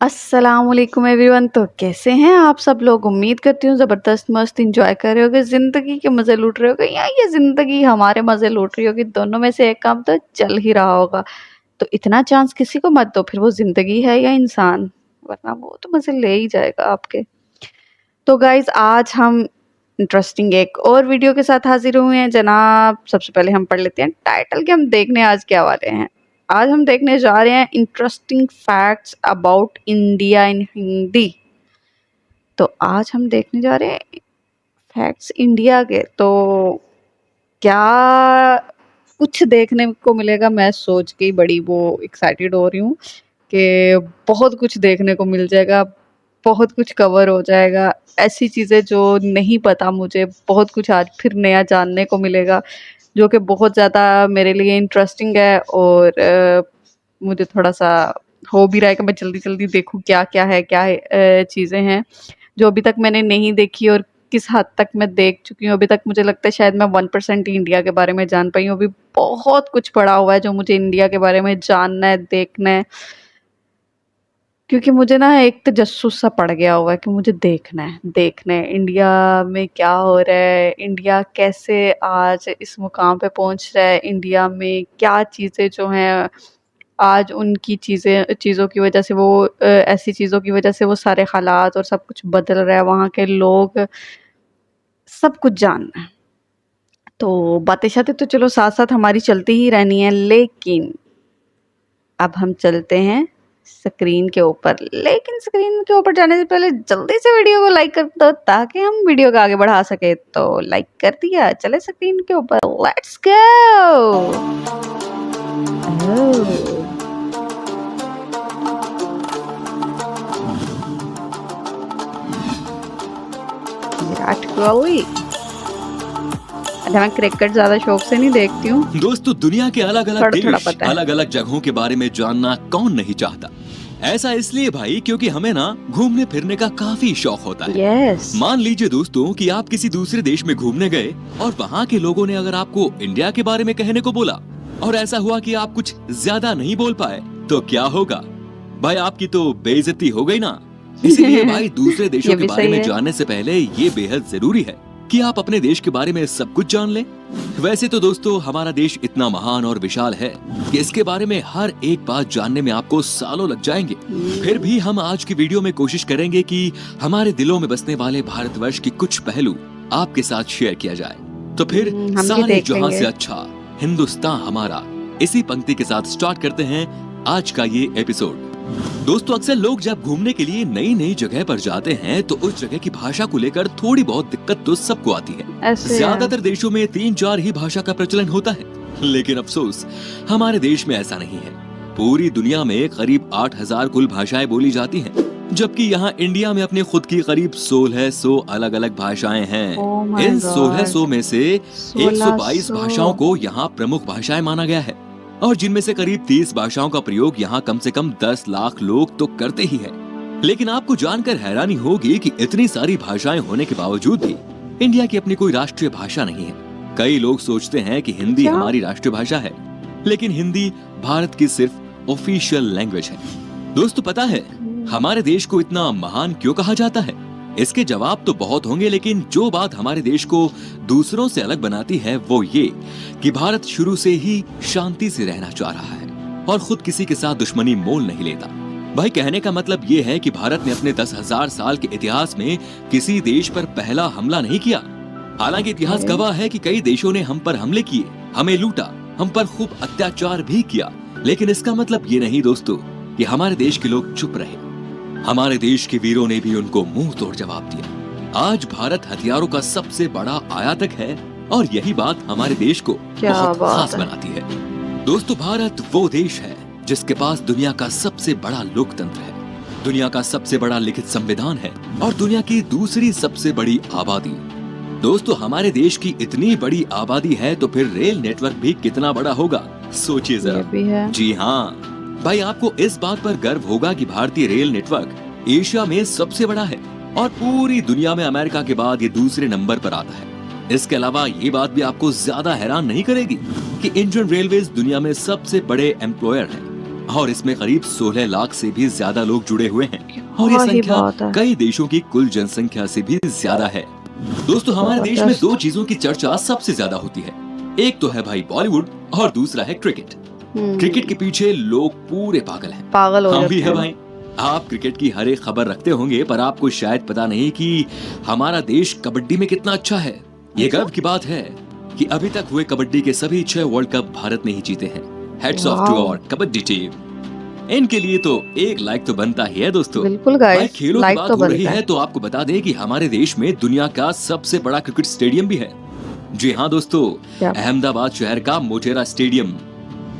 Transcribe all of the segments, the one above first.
अस्सलामुअलैकुम एवरीवन। तो कैसे हैं आप सब लोग? उम्मीद करती हूँ ज़बरदस्त मस्त इंजॉय कर रहे होगे, ज़िंदगी के मज़े लूट रहे होगे या ये ज़िंदगी हमारे मज़े लूट रही होगी। दोनों में से एक काम तो चल ही रहा होगा। तो इतना चांस किसी को मत दो, फिर वो ज़िंदगी है या इंसान, वरना वो तो मज़े ले ही जाएगा आपके। तो गाइज आज हम इंटरेस्टिंग एक और वीडियो के साथ हाजिर हुए हैं जनाब। सबसे पहले हम पढ़ लेते हैं टाइटल के हम देखने आज क्या वाले हैं। आज हम देखने जा रहे हैं interesting facts about India in Hindi. तो आज हम देखने जा रहे हैं फैक्ट्स इंडिया के। तो क्या कुछ देखने को मिलेगा, मैं सोच के ही बड़ी वो एक्साइटेड हो रही हूँ कि बहुत कुछ देखने को मिल जाएगा, बहुत कुछ कवर हो जाएगा। ऐसी चीज़ें जो नहीं पता मुझे, बहुत कुछ आज फिर नया जानने को मिलेगा जो कि बहुत ज़्यादा मेरे लिए इंटरेस्टिंग है। और मुझे थोड़ा सा हो भी रहा है कि मैं जल्दी जल्दी देखूँ क्या क्या है, क्या चीज़ें हैं जो अभी तक मैंने नहीं देखी और किस हद तक मैं देख चुकी हूँ। अभी तक मुझे लगता है शायद मैं 1% ही इंडिया के बारे में जान पाई हूँ। अभी बहुत कुछ पड़ा हुआ है जो मुझे इंडिया के बारे में जानना है, देखना है। क्योंकि मुझे ना एक तजस्सुस सा पड़ गया हुआ है कि मुझे देखना है इंडिया में क्या हो रहा है, इंडिया कैसे आज इस मुकाम पे पहुंच रहा है, इंडिया में क्या चीज़ें जो हैं आज उनकी चीज़ों की वजह से वो ऐसी चीज़ों की वजह से वो सारे हालात और सब कुछ बदल रहा है, वहाँ के लोग, सब कुछ जानना है। तो बातें शातें तो चलो साथ साथ हमारी चलती ही रहनी है, लेकिन अब हम चलते हैं स्क्रीन के ऊपर। लेकिन स्क्रीन के ऊपर जाने से पहले जल्दी से वीडियो को लाइक कर दो ताकि हम वीडियो को आगे बढ़ा सके। तो लाइक कर दिया, चले स्क्रीन के ऊपर, लेट्स गो। विराट कोहली। मैं क्रिकेट ज्यादा शौक से नहीं देखती हूँ दोस्तों, दुनिया के अलग अलग थोड़ा देश, पता है। अलग अलग जगहों के बारे में जानना कौन नहीं चाहता। ऐसा इसलिए भाई क्योंकि हमें ना घूमने फिरने का काफी शौक होता है। यस। मान लीजिए दोस्तों कि आप किसी दूसरे देश में घूमने गए और वहाँ के लोगों ने अगर आपको इंडिया के बारे में कहने को बोला और ऐसा हुआ कि आप कुछ ज्यादा नहीं बोल पाए, तो क्या होगा भाई? आपकी तो बेइज्जती हो गई ना। इसीलिए भाई दूसरे देशों के बारे में जानने से पहले ये बेहद जरूरी है कि आप अपने देश के बारे में सब कुछ जान लें। वैसे तो दोस्तों हमारा देश इतना महान और विशाल है कि इसके बारे में हर एक बात जानने में आपको सालों लग जाएंगे। फिर भी हम आज की वीडियो में कोशिश करेंगे कि हमारे दिलों में बसने वाले भारतवर्ष के कुछ पहलू आपके साथ शेयर किया जाए। तो फिर सारे जहां से अच्छा हिंदुस्तान हमारा, इसी पंक्ति के साथ स्टार्ट करते हैं आज का ये एपिसोड। दोस्तों, अक्सर लोग जब घूमने के लिए नई नई जगह पर जाते हैं तो उस जगह की भाषा को लेकर थोड़ी बहुत दिक्कत तो सबको आती है। ज्यादातर देशों में 3-4 ही भाषा का प्रचलन होता है, लेकिन अफसोस हमारे देश में ऐसा नहीं है। पूरी दुनिया में करीब 8000 कुल भाषाएं बोली जाती हैं, जबकि यहाँ इंडिया में अपनी खुद की करीब 1600 अलग अलग भाषाएं हैं। इन 1600 में से 122 भाषाओं को यहाँ प्रमुख भाषाएं माना गया है और जिनमें से करीब 30 भाषाओं का प्रयोग यहाँ कम से कम 10 लाख लोग तो करते ही हैं। लेकिन आपको जानकर हैरानी होगी कि इतनी सारी भाषाएं होने के बावजूद भी इंडिया की अपनी कोई राष्ट्रीय भाषा नहीं है। कई लोग सोचते हैं कि हिंदी हमारी राष्ट्रीय भाषा है, लेकिन हिंदी भारत की सिर्फ ऑफिशियल लैंग्वेज है। दोस्तों, पता है हमारे देश को इतना महान क्यों कहा जाता है? इसके जवाब तो बहुत होंगे, लेकिन जो बात हमारे देश को दूसरों से अलग बनाती है वो ये कि भारत शुरू से ही शांति से रहना चाह रहा है और खुद किसी के साथ दुश्मनी मोल नहीं लेता। भाई, कहने का मतलब ये है कि भारत ने अपने 10,000 साल के इतिहास में किसी देश पर पहला हमला नहीं किया। हालांकि इतिहास गवाह है कि कई देशों ने हम पर हमले किए, हमें लूटा, हम पर खूब अत्याचार भी किया, लेकिन इसका मतलब ये नहीं दोस्तों कि हमारे देश के लोग चुप रहे। हमारे देश के वीरों ने भी उनको मुंह तोड़ जवाब दिया। आज भारत हथियारों का सबसे बड़ा आयातक है और यही बात हमारे देश को बहुत खास बनाती है। दोस्तों, भारत वो देश है जिसके पास दुनिया का सबसे बड़ा लोकतंत्र है, दुनिया का सबसे बड़ा लिखित संविधान है और दुनिया की दूसरी सबसे बड़ी आबादी। दोस्तों, हमारे देश की इतनी बड़ी आबादी है तो फिर रेल नेटवर्क भी कितना बड़ा होगा, सोचिए जरा। जी हाँ भाई, आपको इस बात पर गर्व होगा कि भारतीय रेल नेटवर्क एशिया में सबसे बड़ा है और पूरी दुनिया में अमेरिका के बाद ये दूसरे नंबर पर आता है। इसके अलावा ये बात भी आपको ज्यादा हैरान नहीं करेगी कि इंडियन रेलवेज दुनिया में सबसे बड़े एम्प्लॉयर है और इसमें करीब 16 लाख से भी ज्यादा लोग जुड़े हुए हैं और ये हाँ ही संख्या बहुत है। कई देशों की कुल जनसंख्या से भी ज्यादा है। दोस्तों हमारे देश में जबरदस्त। 2 चीजों की चर्चा सबसे ज्यादा होती है, एक तो है भाई बॉलीवुड और दूसरा है क्रिकेट। क्रिकेट के पीछे लोग पूरे पागल हैं। पागल हो हम जाते भी है हैं। भाई। आप क्रिकेट की हर एक खबर रखते होंगे पर आपको शायद पता नहीं कि हमारा देश कबड्डी में कितना अच्छा है। ये गर्व की बात है कि अभी तक हुए कबड्डी के सभी 6 वर्ल्ड कप भारत ने ही जीते हैं। Heads off to wow. Our kabaddi team. इनके लिए तो एक लाइक तो बनता ही है दोस्तों। बिल्कुल भाई गाइस, खेलों की लाइक बात तो हो रही बनता है है। तो आपको बता दें कि हमारे देश में दुनिया का सबसे बड़ा क्रिकेट स्टेडियम भी है। जी हाँ दोस्तों, क्या? अहमदाबाद शहर का मोटेरा स्टेडियम।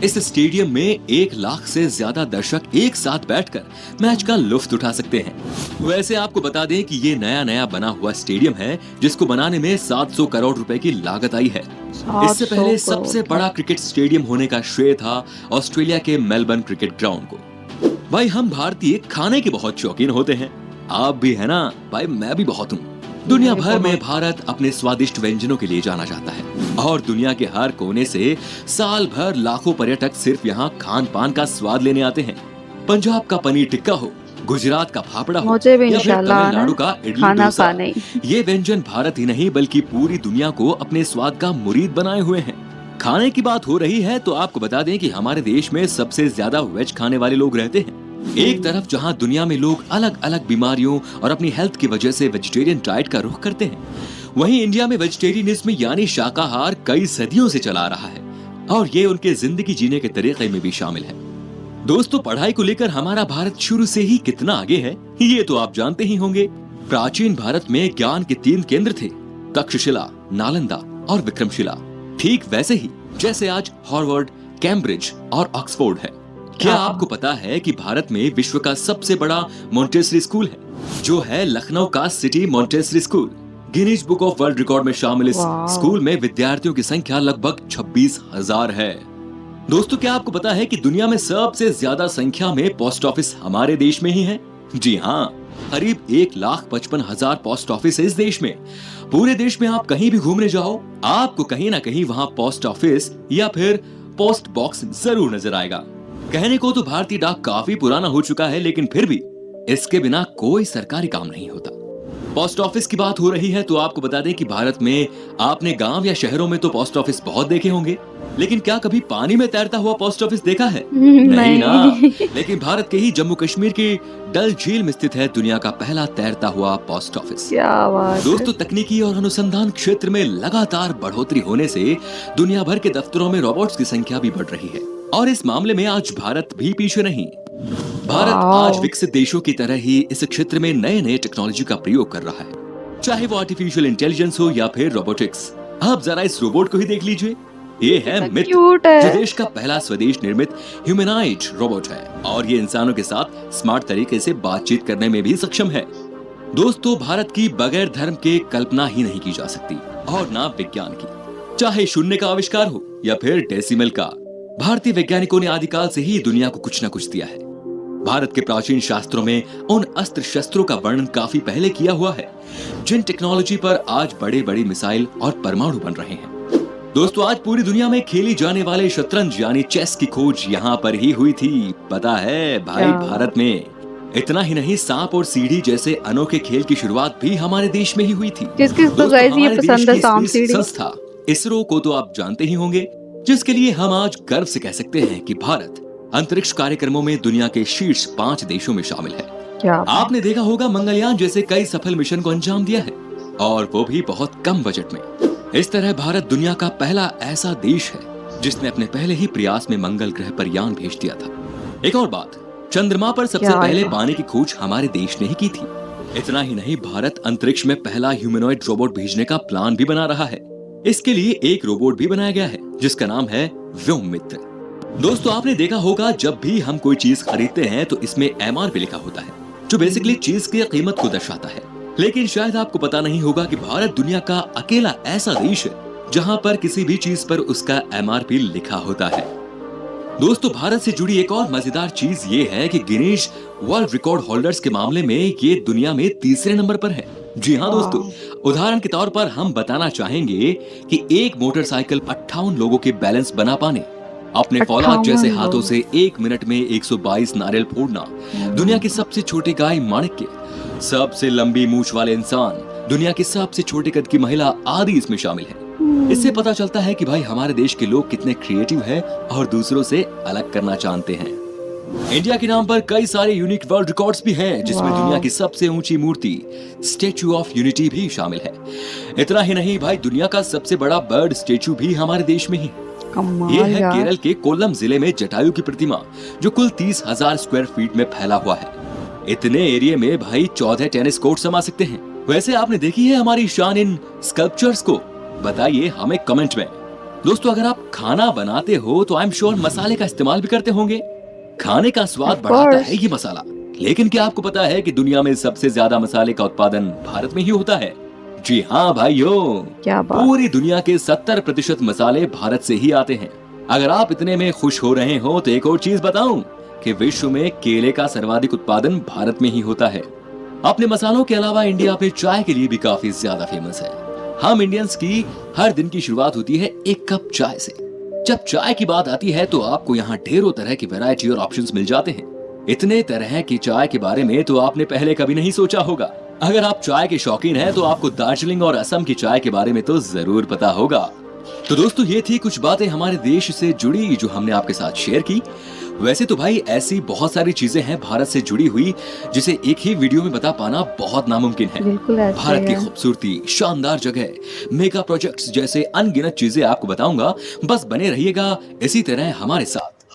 इस स्टेडियम में 1 लाख से ज्यादा दर्शक एक साथ बैठकर मैच का लुत्फ उठा सकते हैं। वैसे आपको बता दें कि ये नया बना हुआ स्टेडियम है जिसको बनाने में 700 करोड़ रुपए की लागत आई है। इससे 700 पहले सबसे करोड़। बड़ा क्रिकेट स्टेडियम होने का श्रेय था ऑस्ट्रेलिया के मेलबर्न क्रिकेट ग्राउंड को। भाई हम भारतीय खाने के बहुत शौकीन होते हैं, आप भी है ना? भाई मैं भी बहुत हूँ। दुनिया भर में भारत अपने स्वादिष्ट व्यंजनों के लिए जाना जाता है और दुनिया के हर कोने से साल भर लाखों पर्यटक सिर्फ यहाँ खान पान का स्वाद लेने आते हैं। पंजाब का पनीर टिक्का हो, गुजरात का फाफड़ा हो मुझे भी या फिर इंशाल्लाह आना तमिलनाडु है का इडली खाना डोसा, खाने। ये व्यंजन भारत ही नहीं बल्कि पूरी दुनिया को अपने स्वाद का मुरीद बनाए हुए हैं। खाने की बात हो रही है तो आपको बता दें कि हमारे देश में सबसे ज्यादा वेज खाने वाले लोग रहते हैं। एक तरफ जहां दुनिया में लोग अलग अलग बीमारियों और अपनी हेल्थ की वजह से वेजिटेरियन डाइट का रुख करते हैं, वहीं इंडिया में वेजिटेरियनिज्म यानी शाकाहार कई सदियों से चला आ रहा है और ये उनके जिंदगी जीने के तरीके में भी शामिल है। दोस्तों पढ़ाई को लेकर हमारा भारत शुरू से ही कितना आगे है ये तो आप जानते ही होंगे। प्राचीन भारत में ज्ञान के 3 केंद्र थे, तक्षशिला, नालंदा और विक्रमशिला। ठीक वैसे ही जैसे आज हार्वर्ड, कैम्ब्रिज और ऑक्सफोर्ड है। क्या आपको पता है कि भारत में विश्व का सबसे बड़ा मॉन्टेसरी स्कूल है जो है लखनऊ का city Montessori school. Guinness book of world record में शामिल इस वाह। स्कूल में विद्यार्थियों की संख्या लगभग 26,000 है। दोस्तों क्या आपको पता है कि दुनिया में सबसे ज्यादा संख्या में पोस्ट ऑफिस हमारे देश में ही है? जी हाँ, करीब 1,55,000 पोस्ट ऑफिस है इस देश में। पूरे देश में आप कहीं भी घूमने जाओ, आपको कहीं ना कहीं वहाँ पोस्ट ऑफिस या फिर पोस्ट बॉक्स जरूर नजर आएगा। कहने को तो भारतीय डाक काफी पुराना हो चुका है लेकिन फिर भी इसके बिना कोई सरकारी काम नहीं होता। पोस्ट ऑफिस की बात हो रही है तो आपको बता दें कि भारत में आपने गांव या शहरों में तो पोस्ट ऑफिस बहुत देखे होंगे, लेकिन क्या कभी पानी में तैरता हुआ पोस्ट ऑफिस देखा है? नहीं ना। लेकिन भारत के ही जम्मू कश्मीर की डल झील में स्थित है दुनिया का पहला तैरता हुआ पोस्ट ऑफिस। क्या बात है। दोस्तों तकनीकी और अनुसंधान क्षेत्र में लगातार बढ़ोतरी होने से दुनिया भर के दफ्तरों में रोबोट्स की संख्या भी बढ़ रही है और इस मामले में आज भारत भी पीछे नहीं। भारत आज विकसित देशों की तरह ही इस क्षेत्र में नए टेक्नोलॉजी का प्रयोग कर रहा है, चाहे वो आर्टिफिशियल इंटेलिजेंस हो या फिर रोबोटिक्स। आप जरा इस रोबोट को ही देख लीजिए, ये है मित्र, क्यूट है। जो देश का पहला स्वदेश निर्मित ह्यूमैनॉइड रोबोट है और ये इंसानों के साथ स्मार्ट तरीके से बातचीत करने में भी सक्षम है। दोस्तों भारत की बगैर धर्म के कल्पना ही नहीं की जा सकती और ना विज्ञान की, चाहे शून्य का आविष्कार हो या फिर डेसिमल का। भारतीय वैज्ञानिकों ने आदिकाल से ही दुनिया को कुछ न कुछ दिया है। भारत के प्राचीन शास्त्रों में उन अस्त्र शस्त्रों का वर्णन काफी पहले किया हुआ है जिन टेक्नोलॉजी पर आज बड़े बड़े मिसाइल और परमाणु बन रहे हैं। दोस्तों आज पूरी दुनिया में खेली जाने वाले शतरंज यानी चेस की खोज यहाँ पर ही हुई थी, पता है भाई? भारत में इतना ही नहीं, सांप और सीढ़ी जैसे अनोखे खेल की शुरुआत भी हमारे देश में ही हुई थी। किस किस को गाइस ये पसंद है सांप सीढ़ी? संस्था इसरो को तो आप जानते ही होंगे, जिसके लिए हम आज गर्व से कह सकते हैं कि भारत अंतरिक्ष कार्यक्रमों में दुनिया के शीर्ष 5 देशों में शामिल है। क्या आपने देखा होगा मंगलयान जैसे कई सफल मिशन को अंजाम दिया है और वो भी बहुत कम बजट में। इस तरह भारत दुनिया का पहला ऐसा देश है जिसने अपने पहले ही प्रयास में मंगल ग्रह पर यान भेज दिया था। एक और बात, चंद्रमा पर सबसे पहले पानी की खोज हमारे देश ने ही की थी। इतना ही नहीं, भारत अंतरिक्ष में पहला ह्यूमैनॉइड रोबोट भेजने का प्लान भी बना रहा है। इसके लिए एक रोबोट भी बनाया गया है जिसका नाम है व्योम मित्र। दोस्तों आपने देखा होगा जब भी हम कोई चीज खरीदते हैं तो इसमें MRP लिखा होता है जो बेसिकली चीज की कीमत को दर्शाता है। लेकिन शायद आपको पता नहीं होगा कि भारत दुनिया का अकेला ऐसा देश है जहां पर किसी भी चीज पर उसका MRP लिखा होता है। दोस्तों भारत से जुड़ी एक और मजेदार चीज ये है कि गिनीज वर्ल्ड रिकॉर्ड होल्डर्स के मामले में ये दुनिया में 3रे नंबर पर है। जी हाँ दोस्तों, उदाहरण के तौर पर हम बताना चाहेंगे कि एक मोटरसाइकिल 58 लोगों के बैलेंस बना पाने अपने फौलाद जैसे 58 हाथों लोग। से 1 मिनट में 122 नारियल फोड़ना, दुनिया के सबसे छोटे गाय माणिक्य, सबसे लंबी मूछ वाले इंसान, दुनिया की सबसे छोटे कद की महिला आदि इसमें शामिल है। इससे पता चलता है कि भाई हमारे देश के लोग कितने क्रिएटिव हैं और दूसरों से अलग करना जानते हैं। इंडिया के नाम पर कई सारे यूनिक वर्ल्ड रिकॉर्ड्स भी हैं, जिसमें वाह। दुनिया की सबसे ऊंची मूर्ति स्टेचू ऑफ यूनिटी भी शामिल है। इतना ही नहीं भाई, दुनिया का सबसे बड़ा बर्ड स्टेचू भी हमारे देश में ही। कमाल ये है यार। केरल के कोल्लम जिले में जटायु की प्रतिमा, जो कुल 30,000 स्क्वायर फीट में फैला हुआ है। इतने एरिया में भाई 14 टेनिस कोर्ट समा सकते हैं। वैसे आपने देखी है हमारी शान इन स्कल्पचर्स को? बताइए हमें कमेंट में। दोस्तों, अगर आप खाना बनाते हो तो आई एम श्योर मसाले का इस्तेमाल भी करते होंगे। खाने का स्वाद Of बढ़ाता course। है ये मसाला। लेकिन क्या आपको पता है कि दुनिया में सबसे ज्यादा मसाले का उत्पादन भारत में ही होता है? जी हाँ भाइयों, क्या बात। पूरी दुनिया के 70% मसाले भारत से ही आते हैं। अगर आप इतने में खुश हो रहे हो तो एक और चीज बताऊं कि विश्व में केले का सर्वाधिक उत्पादन भारत में ही होता है। अपने मसालों के अलावा इंडिया अपने चाय के लिए भी काफी ज्यादा फेमस है। हम इंडियंस की हर दिन की शुरुआत होती है एक कप चाय से। जब चाय की बात आती है तो आपको यहाँ ढेरों तरह की वैरायटी और ऑप्शंस मिल जाते हैं। इतने तरह की चाय के बारे में तो आपने पहले कभी नहीं सोचा होगा। अगर आप चाय के शौकीन हैं तो आपको दार्जिलिंग और असम की चाय के बारे में तो जरूर पता होगा। तो दोस्तों, ये थी कुछ बातें हमारे देश से जुड़ी जो हमने आपके साथ शेयर की। वैसे तो भाई ऐसी बहुत सारी चीजें हैं भारत से जुड़ी हुई जिसे एक ही वीडियो में बता पाना बहुत नामुमकिन है। बिल्कुल ऐसे भारत की है। खूबसूरती, शानदार जगह, मेगा प्रोजेक्ट्स जैसे अनगिनत चीजें आपको बताऊंगा। बस बने रहिएगा इसी तरह हमारे साथ।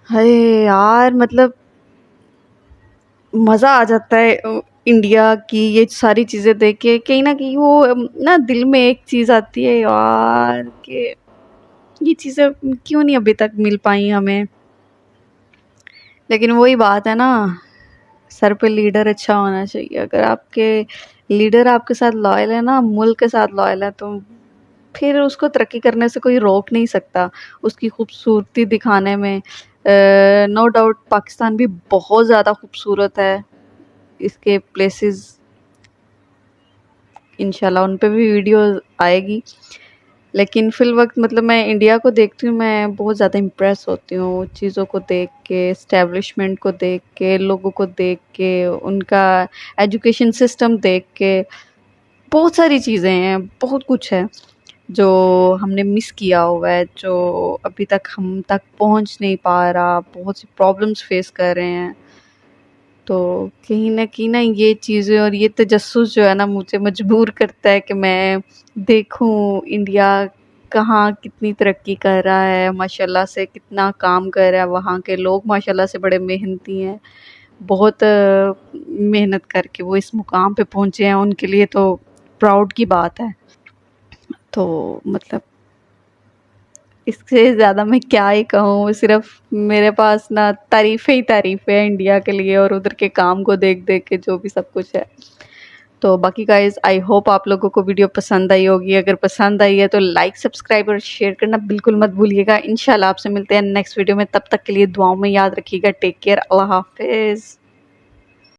अरे यार, मतलब मज़ा आ जाता है इंडिया की ये सारी चीज़ें देख के। कहीं ना कहीं वो ना दिल में एक चीज़ आती है यार कि ये चीज़ें क्यों नहीं अभी तक मिल पाई हमें। लेकिन वही बात है ना, सर पे लीडर अच्छा होना चाहिए। अगर आपके लीडर आपके साथ लॉयल है ना, मुल्क के साथ लॉयल है, तो फिर उसको तरक्की करने से कोई रोक नहीं सकता, उसकी खूबसूरती दिखाने में। नो डाउट पाकिस्तान भी बहुत ज़्यादा खूबसूरत है, इसके प्लेसेस इंशाल्लाह उन पे भी वीडियो आएगी। लेकिन फिल वक्त मतलब मैं इंडिया को देखती हूँ, मैं बहुत ज़्यादा इम्प्रेस होती हूँ चीज़ों को देख के, इस्टेब्लिशमेंट को देख के, लोगों को देख के, उनका एजुकेशन सिस्टम देख के। बहुत सारी चीज़ें हैं, बहुत कुछ है जो हमने मिस किया हुआ है, जो अभी तक हम तक पहुंच नहीं पा रहा, बहुत सी प्रॉब्लम्स फेस कर रहे हैं। तो कहीं न ये चीज़ें और ये तजस्सुस जो है ना, मुझे मजबूर करता है कि मैं देखूं इंडिया कहाँ कितनी तरक्की कर रहा है, माशाल्लाह से कितना काम कर रहा है। वहाँ के लोग माशाल्लाह से बड़े मेहनती हैं, बहुत मेहनत करके वो इस मुकाम पे पहुँचे हैं, उनके लिए तो प्राउड की बात है। तो मतलब इससे ज़्यादा मैं क्या ही कहूँ, सिर्फ मेरे पास ना तारीफ़ें ही तारीफ़ें हैं इंडिया के लिए और उधर के काम को देख देख के जो भी सब कुछ है। तो बाकी गाइस, आई होप आप लोगों को वीडियो पसंद आई होगी। अगर पसंद आई है तो लाइक, सब्सक्राइब और शेयर करना बिल्कुल मत भूलिएगा। इंशाल्लाह आपसे मिलते हैं नेक्स्ट वीडियो में, तब तक के लिए दुआओं में याद रखिएगा। टेक केयर, अल्लाह हाफिज़।